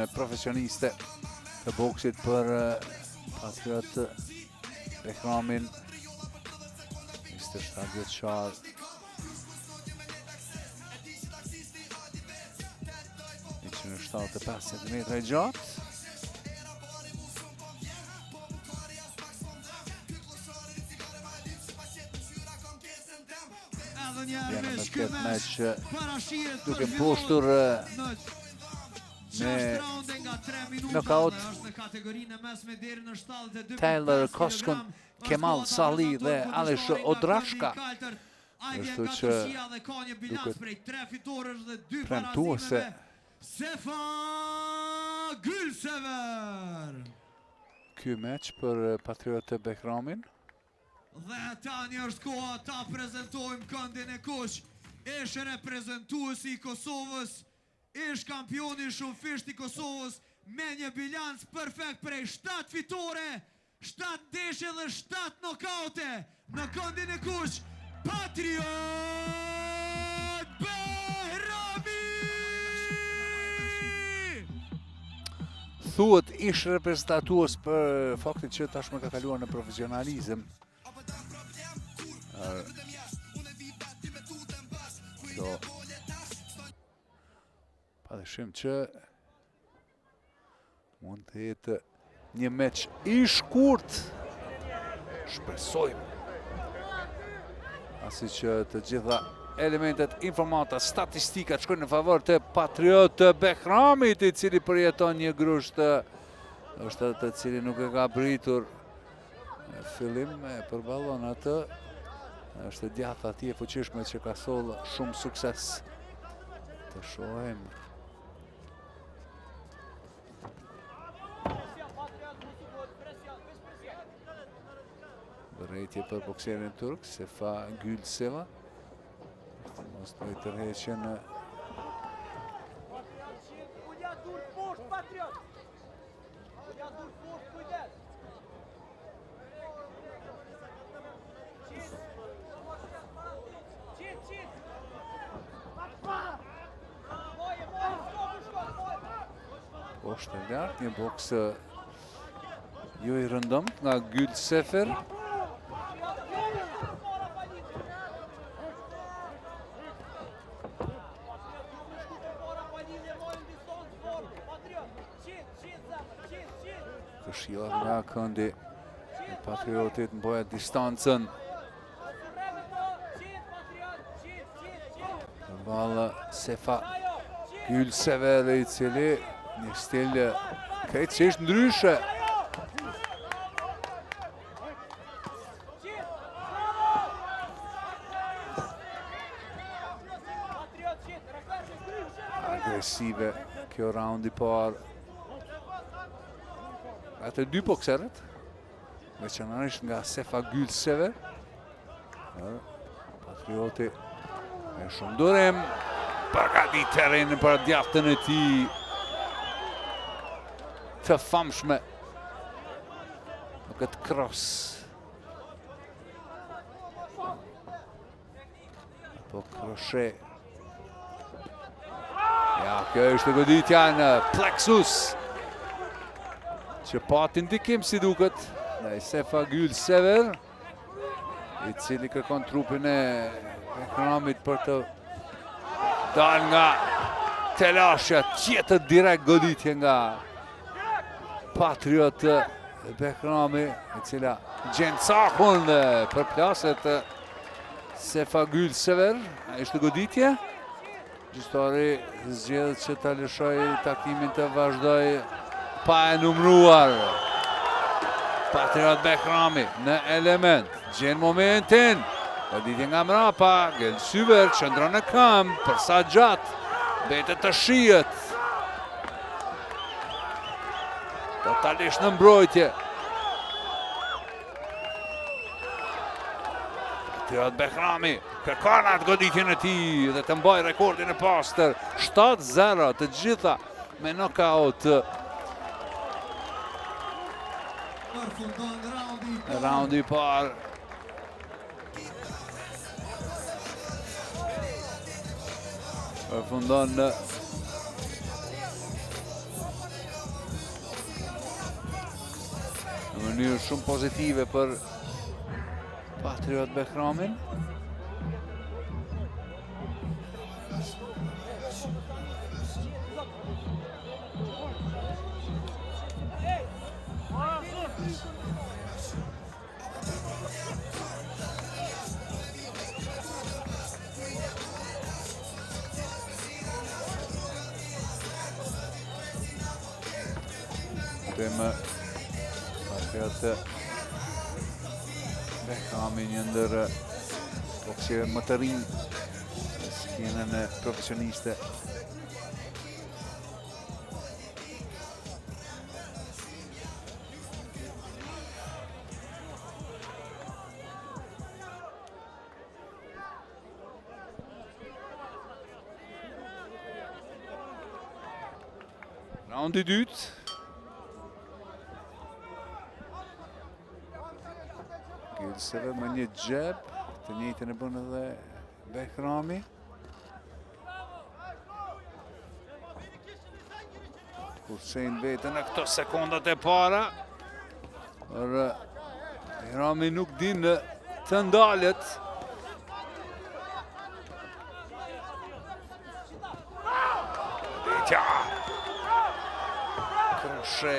e profesioniste të boksit për Patriot Behramin, 27 vjeçar. Në 75 cm i gjatë. Vjen me këtë meq duke mposhtur me knockout Taylor Koskun, Kemal Sali dhe Alesh Odrashka. Kështu që duket premtuese. Sefa Gülsever. Ky meq për Patriot Behramin. Dhe tani është koha ta prezentojmë këndin e kuq. Ish reprezentuesi i Kosovës, ish kampioni shumëfisht i Kosovës, me një bilanc perfekt prej 7 fitore, 7 ndeshje dhe 7 nokaute. Në këndin e kuq, Patriot Behrami! Thuhet ish reprezentatues për faktin që tashmë ka kaluar në profesionalizëm. Kjo padyshim që mund të jetë një meq i shkurt. Shpresojmë pasi që të gjitha elementet, informata, statistikat shkojnë në favor të Patriot Behramit, i cili përjeton një grusht është të cili nuk e ka britur në fillim e përballon atë. Është djathtë atij e fuqishme që ka soll shumë sukses. Të shohim. Vërejtje për bokserin turk, Sefa Gülsever. Mos të tërheqen poshtë e lartë, një boks jo i rëndëmt nga Gülsever. Këshillat nga këndi e Patriotit mboja distancën. Përballë Sefa Gülsever, i cili një stil krejtësisht ndryshe. Agresive kjo round i parë. Atë dy bokserët, veçanërisht nga Sefa Gülsever. Patrioti me shumë durim përgatit terrenin për djathtën e tij të famshme në këtë cross. Apo crochet. Ja, kjo është goditja në plexus që pati ndikim si duket nga Sefa Gülsever, i cili kërkon trupin e Behramit për të dalë nga telashja, tjetër direkt goditje nga Patriot Behrami, e cila gjen cakun për plaset Sefa Gülsever. Ishte goditje. Gjyqtari zgjedh që ta lëshoj takimin të vazhdoj pa e numruar. Patriot Behrami në element, gjen momentin. Goditje nga mrapa, Gülsever qëndron në këmbë, për sa gjatë, betet të shihet. Totalisht në mbrojtje. Patriot Behrami kërkon atë goditjen e tij dhe të mbaj rekordin e pastër. 7-0 të gjitha me knockout. Raundi i parë. Përfundon mënyrë shumë pozitive për Patriot Behramin. Patriot Behrami një ndër boksierë më të rinj në skenën profesioniste. Raundi i dytë. Gülsever me një gjep, të njëjtën e bën edhe Behrami. Kurçejnë vetën në këto sekondat e para. Por Behrami nuk din të ndalet. Ditja. Kroshe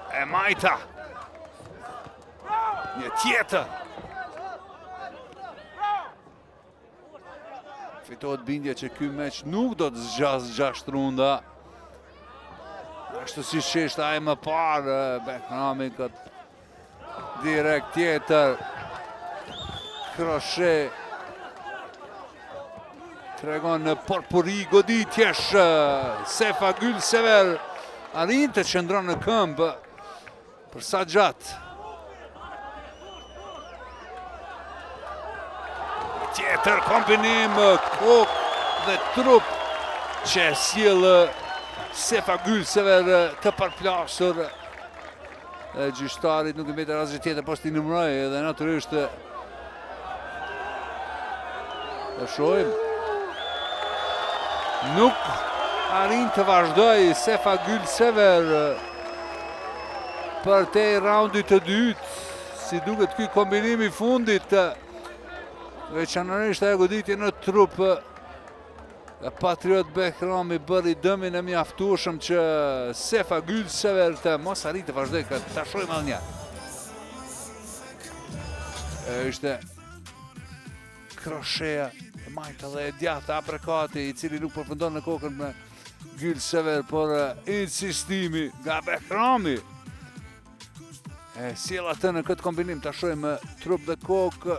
e Majta. Një tjetër. Fitohet bindja që ky meç nuk do të zgjas 6 runda. Ashtu si shesht ai më parë, Behrami këtë direkt tjetër. Kroshe tregon në porpuri goditjesh. Sefa Gülsever arrin të qëndron në këmbë për sa gjatë. Tjetër kombinim kokë dhe trup që sjell Sefa Gülsever të përplasur. Gjyqtarit nuk i mbeti asgjë tjetër poshtë i numëroj edhe natyrisht e shohim. Nuk arrin të vazhdoj Sefa Gülsever për te raundit të dytë, si duket ky kombinim i fundit. Veçanërisht ajo goditje në trup Patriot Behrami bëri dëmin e mjaftueshëm që Sefa Gülsever të mos arrit të vazhdoj këtë. Ta shohim edhe një. Ishte kroshea e Majta dhe e djathtë aprekati i cili nuk përfundon në kokën me Gülsever, por insistimi nga Behrami e sjell atë në këtë kombinim. Ta shohim trup dhe kokë.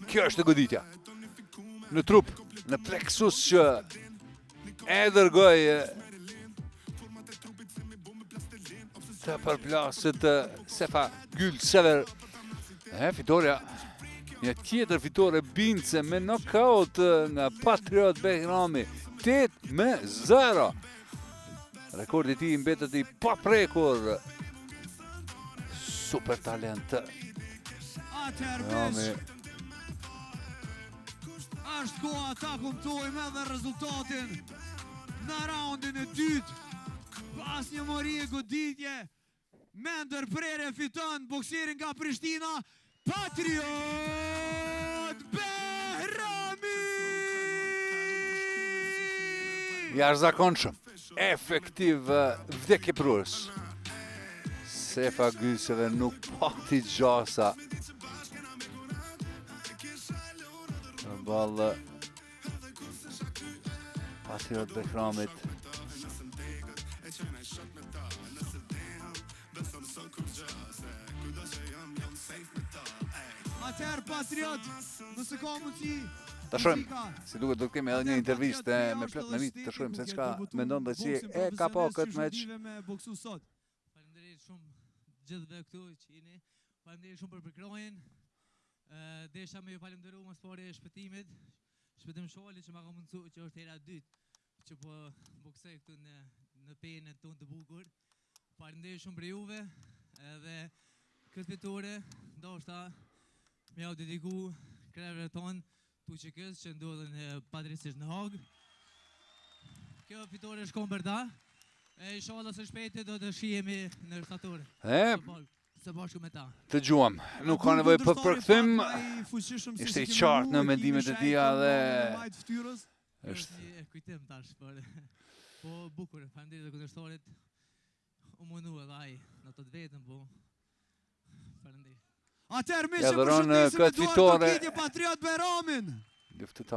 Kjo është goditja në trup, në pleksus që e dërgoj të përplasit Sefa Gülsever. Fitoria, një tjetër fitore bindse me knockout nga Patriot Behrami, 8-0. Rekordi i tij mbetet i paprekur. Super talent. Atëherë është koha ta kumtojmë edhe rezultatin në raundin e dytë. Pas një morie goditje, me ndërprerje fiton boksieri nga Prishtina, Patriot Behrami! Jashtëzakonshëm, efektiv vdekjeprues. Sefa Gülsever nuk pati gjasa. Ballë Patriot Behramit. Atëherë Patriot, nëse ka mundësi. Ta shohim, si duket do të kemi edhe një intervistë me plot me mit, të shohim se çka mendon dhe si e ka pa këtë meç. Faleminderit shumë gjithëve këtu që jeni. Faleminderit shumë për përkrojën. Desha me ju falenderu mas pari e shpëtimit. Shpëtim Sholli që ma ka mundësu që është hera dytë që po boksoj këtu në penë tonë të bukur. Faleminderit shumë për juve edhe këtë fitore ndoshta me u dediku krevëve tonë Tuqikës që ndodhen padrejtisht në Hag. Kjo fitore shkon për ta. E inshallah së shpejti do të shihemi në shtator. Së bashku me ta. Të gjuam, nuk ka nevojë për përkthim. Ishte i qartë në mendimet e tija dhe është një kujtim tash, po bukur, faleminderit kundërshtarit. U mundu edhe ai në të vetën, po faleminderit. Atëherë më shumë përshëndesim Eduard Tokidi Patriot Bajramin.